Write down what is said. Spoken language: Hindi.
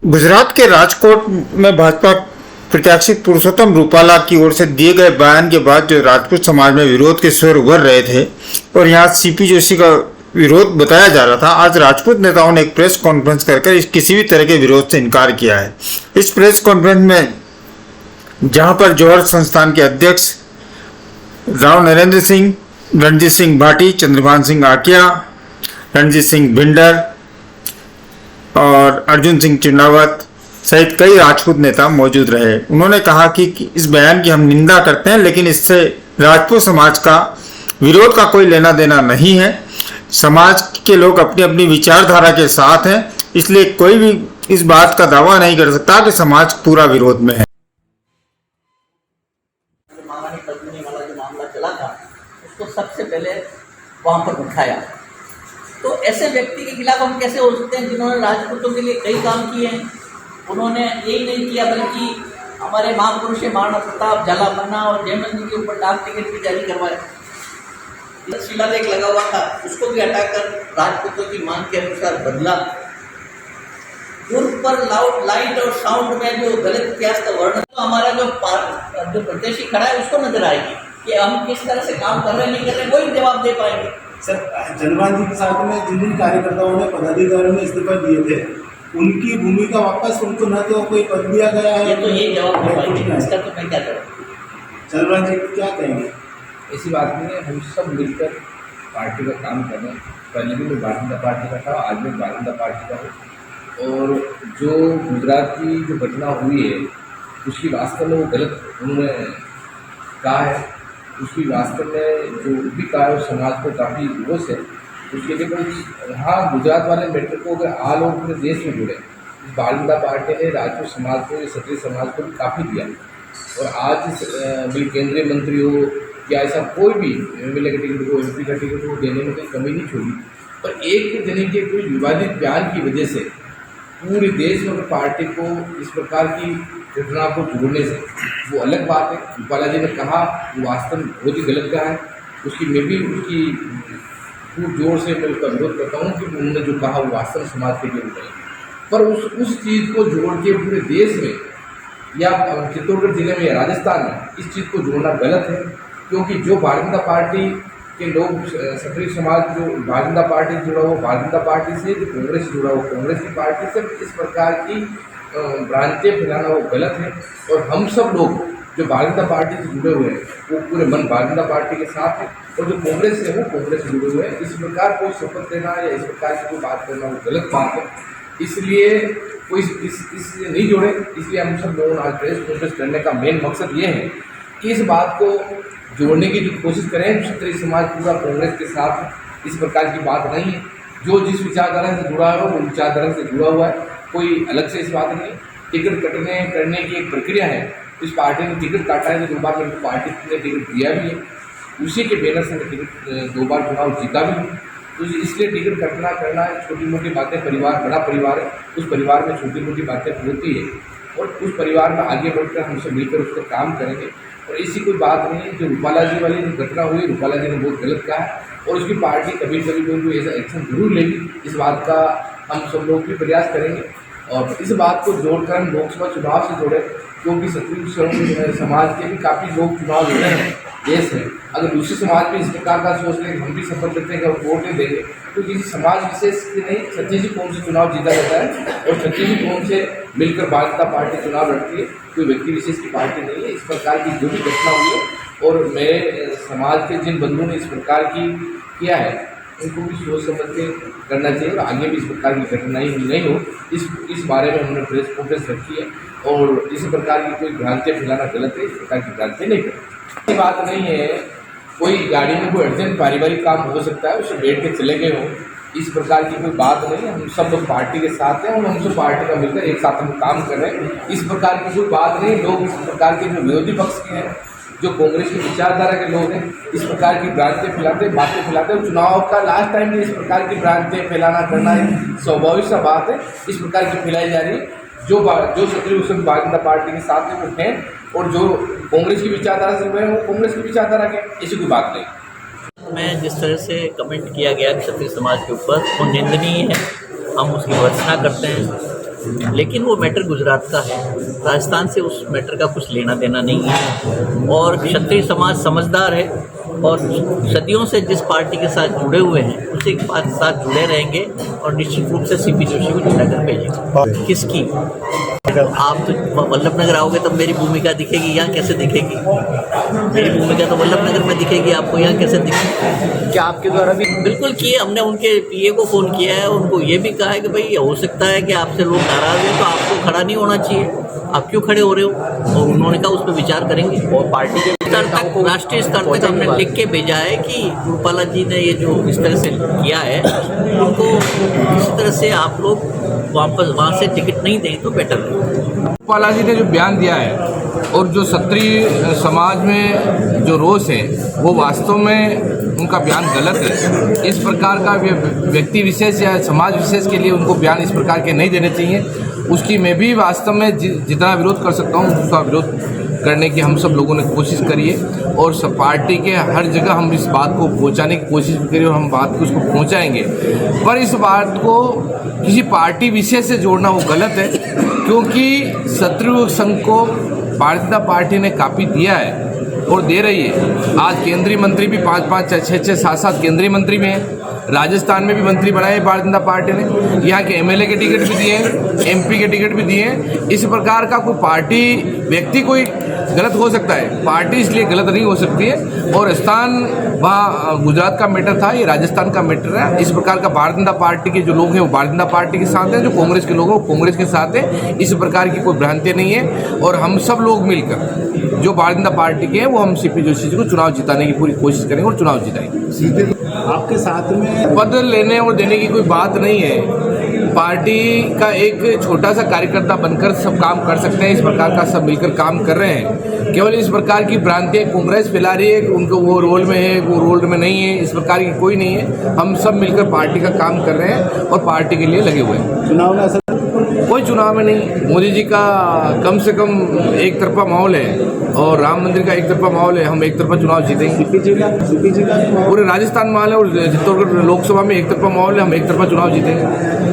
गुजरात के राजकोट में भाजपा प्रत्याशी पुरुषोत्तम रूपाला की ओर से दिए गए बयान के बाद जो राजपूत समाज में विरोध के स्वर उभर रहे थे और यहाँ सीपी जोशी का विरोध बताया जा रहा था, आज राजपूत नेताओं ने एक प्रेस कॉन्फ्रेंस कर किसी भी तरह के विरोध से इनकार किया है। इस प्रेस कॉन्फ्रेंस में जहां पर जौहर संस्थान के अध्यक्ष राव नरेंद्र सिंह, रणजीत सिंह भाटी, चंद्रभान सिंह आकिया, रणजीत सिंह भिंडर और अर्जुन सिंह चिंडावत सहित कई राजपूत नेता मौजूद रहे। उन्होंने कहा कि इस बयान की हम निंदा करते हैं, लेकिन इससे राजपूत समाज का विरोध का कोई लेना देना नहीं है। समाज के लोग अपनी अपनी विचारधारा के साथ हैं, इसलिए कोई भी इस बात का दावा नहीं कर सकता कि समाज पूरा विरोध में है। महारानी पद्मिनी वाला जो मामला चला था उसको सबसे पहले वहाँ पर उठाया। तो ऐसे व्यक्ति के खिलाफ हम कैसे हो सकते हैं जिन्होंने राजपूतों के लिए कई काम किए हैं। उन्होंने यही नहीं किया बल्कि हमारे महापुरुष महाराणा प्रताप, झाला मन्ना और जयमल जी के ऊपर डाक टिकट भी जारी करवाए। शिलालेख लगा हुआ था उसको भी हटाकर राजपूतों की मांग के अनुसार बदला। पूर्व पर लाइट और साउंड में जो गलत इतिहास का वर्णन तो हमारा जो प्रत्याशी खड़ा है उसको नजर आएगी कि हम किस तरह से काम कर रहे नहीं कर रहे, वही जवाब दे पाएंगे। सर, चंद्रभान जी के साथ में जिन कार्यकर्ताओं ने पदाधिकारियों ने इस्तीफा दिए थे उनकी भूमिका वापस उनको न तो कोई पद दिया गया है, ये तो ये जवाब दे पाएंगे, इसका तो मैं क्या करूँ। चंद्रभान जी क्या कहेंगे? ऐसी बात नहीं है, हम सब मिलकर पार्टी का काम कर रहे हैं। पहले भी मैं भारतीय जनता पार्टी का था, आज भी भारतीय जनता पार्टी का हूँ। और जो गुजरात की जो घटना हुई है उसकी वास्तव में वो गलत उन्होंने कहा है, उसकी वास्तव में जो भी कहा है उस समाज को काफ़ी रोष है। उसके लिए कोई हाँ गुजरात वाले मैटर को अगर ऑल ओवर पूरे देश में जुड़े, भारतीय जनता पार्टी ने राजपूत समाज को, क्षत्रिय समाज को भी काफ़ी दिया। और आज भी केंद्रीय मंत्री हो या ऐसा कोई भी एमएलए का टिकट हो, एमपी का टिकट हो, देने में कोई कमी नहीं छोड़ी। पर एक जने के कोई विवादित बयान की वजह से पूरे देश में पार्टी को इस प्रकार की घटना को जोड़ने से वो अलग बात है। रूपाला जी ने कहा वो वास्तव में बहुत ही गलत कहा है। उसकी मैं भी उसकी खूब जोर से मैं उसका विरोध करता हूँ कि उन्होंने जो कहा वो वास्तव समाज के लिए नहीं, पर उस चीज़ को जोड़ के पूरे देश में या चित्तौड़गढ़ जिले में या राजस्थान में इस चीज़ को जोड़ना गलत है। क्योंकि जो भारतीय जनता पार्टी के लोग, क्षत्रिय समाज जो भारतीय जनता पार्टी से जुड़ा हुआ भारतीय जनता पार्टी से, जो कांग्रेस से जुड़ा हुआ कांग्रेस की पार्टी से, इस प्रकार की भ्रांतियाँ फैलाना वो गलत है। और हम सब लोग जो भारतीय जनता पार्टी से जुड़े हुए हैं वो पूरे मन भारतीय जनता पार्टी के साथ है, और जो कांग्रेस से वो कांग्रेस से जुड़े हुए हैं। इस प्रकार कोई शपथ लेना या इस प्रकार की कोई बात करना वो गलत बात है। इसलिए कोई इसलिए नहीं जोड़े। इसलिए हम सब लोगों ने आज प्रेस कॉन्फ्रेंस करने का मेन मकसद ये है कि इस बात को जोड़ने की जो कोशिश करें। क्षत्रिय समाज पूरा कांग्रेस के साथ, इस प्रकार की बात नहीं है। जो जिस विचारधारा से जुड़ा है वो विचारधारा से जुड़ा हुआ है, कोई अलग से इस बात नहीं। टिकट करने की एक प्रक्रिया है। इस पार्टी ने टिकट काटा है तो 2 बार मेरे पार्टी ने टिकट दिया भी है, उसी के बैनर से टिकट 2 बार चुनाव जीता भी है। तो इसलिए टिकट करना छोटी मोटी बातें, परिवार बड़ा परिवार है, उस परिवार में छोटी मोटी बातें होती है और उस परिवार में आगे बढ़कर हम सब मिलकर उसका काम करेंगे। और ऐसी कोई बात नहीं है। जो रूपाला जी वाली जो घटना हुई, रूपाला जी ने बहुत गलत कहा है और उसकी पार्टी कभी कोई ऐसा एक्शन जरूर लेगी। इस बात का हम सब लोग भी प्रयास करेंगे और इस बात को जोड़कर हम लोकसभा चुनाव से जोड़े, क्योंकि क्षत्रिय समाज के भी काफ़ी लोग चुनाव लड़ रहे हैं देश में। अगर दूसरे समाज भी इस प्रकार का सोच लें, हम भी शपथ लेते हैं कि हम वोट नहीं देंगे, तो किसी समाज विशेष से नहीं, क्षत्रिय कौन से चुनाव जीता जाता है और क्षत्रिय कौन से मिलकर भारतीय जनता पार्टी चुनाव लड़ती है, कोई व्यक्ति विशेष की पार्टी नहीं है। इस प्रकार की जो भी घटना हुई है और मेरे समाज के जिन बंधुओं ने इस प्रकार की किया है उनको भी सोच समझ के करना चाहिए और आगे भी इस प्रकार की घटना नहीं हो, इस बारे में हमने प्रेस कॉन्फ्रेंस रखी है। और इस प्रकार की कोई भ्रांतियाँ फैलाना गलत है, इस प्रकार की भ्रांतियाँ नहीं करें। ये बात नहीं है कोई गाड़ी में कोई अर्जेंट पारिवारिक काम हो सकता है, उससे बैठ के चले गए हों, इस प्रकार की कोई बात नहीं है। हम सब लोग पार्टी के साथ हैं और हम सब पार्टी का मिलकर एक साथ हम काम कर रहे हैं। इस प्रकार की कोई बात नहीं। लोग इस प्रकार के जो विरोधी पक्ष के हैं, जो कांग्रेस की विचारधारा के लोग हैं, इस प्रकार की भ्रांतियाँ फैलाते, बातें फैलाते हैं। चुनाव का लास्ट टाइम में इस प्रकार की भ्रांतियाँ फैलाना करना एक स्वाभाविक सा बात है। इस प्रकार की फैलाई जा रही है। जो क्षत्रिय भारतीय जनता पार्टी के साथ हैं वो हैं और जो कांग्रेस की विचारधारा से हुए हैं वो कांग्रेस की विचारधारा के, ऐसी कोई बात नहीं। मैं जिस तरह से कमेंट किया गया क्षत्रिय समाज के ऊपर वो निंदनीय है, हम उसकी भर्त्सना करते हैं। लेकिन वो मैटर गुजरात का है, राजस्थान से उस मैटर का कुछ लेना देना नहीं है। और क्षत्रिय समाज समझदार है और सदियों से जिस पार्टी के साथ जुड़े हुए हैं उसी के साथ जुड़े रहेंगे और निश्चित रूप से सीपी जोशी को जिताकर भेजेंगे। किसकी? आप तो वल्लभनगर आओगे तब मेरी भूमिका दिखेगी, यहाँ कैसे दिखेगी? मेरी भूमिका तो वल्लभनगर में दिखेगी, आपको यहाँ कैसे दिखेगी? क्या आपके द्वारा भी बिल्कुल किए, हमने उनके पीए को फ़ोन किया है, उनको ये भी कहा है कि भाई हो सकता है कि आपसे लोग नाराज़ हैं तो आपको खड़ा नहीं होना चाहिए, आप क्यों खड़े हो रहे हो? और उन्होंने कहा उस पर विचार करेंगे। और पार्टी के स्तर तक, राष्ट्रीय स्तर तक हमने लिख के भेजा है कि रूपाला जी ने ये जो इस तरह से किया है उनको इसी तरह से आप लोग वापस वहाँ से टिकट नहीं दें तो बेटर है। रूपाला जी ने जो बयान दिया है और जो क्षत्रिय समाज में जो रोष है वो वास्तव में उनका बयान गलत है। इस प्रकार का व्यक्ति विशेष या समाज विशेष के लिए उनको बयान इस प्रकार के नहीं देने चाहिए। उसकी मैं भी वास्तव में जितना विरोध कर सकता हूँ उसका विरोध करने की हम सब लोगों ने कोशिश करी है और सब पार्टी के हर जगह हम इस बात को पहुंचाने की कोशिश करी और हम बात को उसको पहुंचाएंगे। पर इस बात को किसी पार्टी विशेष से जोड़ना वो गलत है, क्योंकि शत्रु संघ को भारतीय जनता पार्टी ने काफ़ी दिया है और दे रही है। आज केंद्रीय मंत्री भी 5-5, 6-6, 7-7 केंद्रीय मंत्री भी हैं। राजस्थान में भी मंत्री बनाए भारतीय जनता पार्टी ने, यहाँ के एमएलए के टिकट भी दिए हैं, एमपी के टिकट भी दिए हैं। इस प्रकार का कोई पार्टी व्यक्ति कोई गलत हो सकता है, पार्टी इसलिए गलत नहीं हो सकती है। और स्थान वहाँ गुजरात का मैटर था, ये राजस्थान का मैटर है। इस प्रकार का भारतीय जनता पार्टी के जो लोग हैं वो भारतीय जनता पार्टी के साथ हैं, जो कांग्रेस के लोग हैं वो कांग्रेस के साथ हैं। इस प्रकार की कोई भ्रांति नहीं है और हम सब लोग मिलकर जो भारतीय जनता पार्टी के हैं वो हम सीपी जोशी जी को चुनाव जिताने की पूरी कोशिश करेंगे और चुनाव जिताएंगे। आपके साथ में पद लेने और देने की कोई बात नहीं है। पार्टी का एक छोटा सा कार्यकर्ता बनकर सब काम कर सकते हैं, इस प्रकार का सब मिलकर काम कर रहे हैं। केवल इस प्रकार की भ्रांतियां कांग्रेस फैला रही है कि उनको वो रोल में है, वो रोल में नहीं है, इस प्रकार की कोई नहीं है। हम सब मिलकर पार्टी का काम कर रहे हैं और पार्टी के लिए लगे हुए हैं। चुनाव में कोई चुनाव में नहीं, मोदी जी का कम से कम एक तरफा माहौल है और राम मंदिर का एक तरफा माहौल है। हम एक तरफा चुनाव जीतेंगे। सीपी जी का पूरे राजस्थान माहौल है और चित्तौड़गढ़ लोकसभा में एक तरफा माहौल है, हम एक तरफा चुनाव जीतेंगे।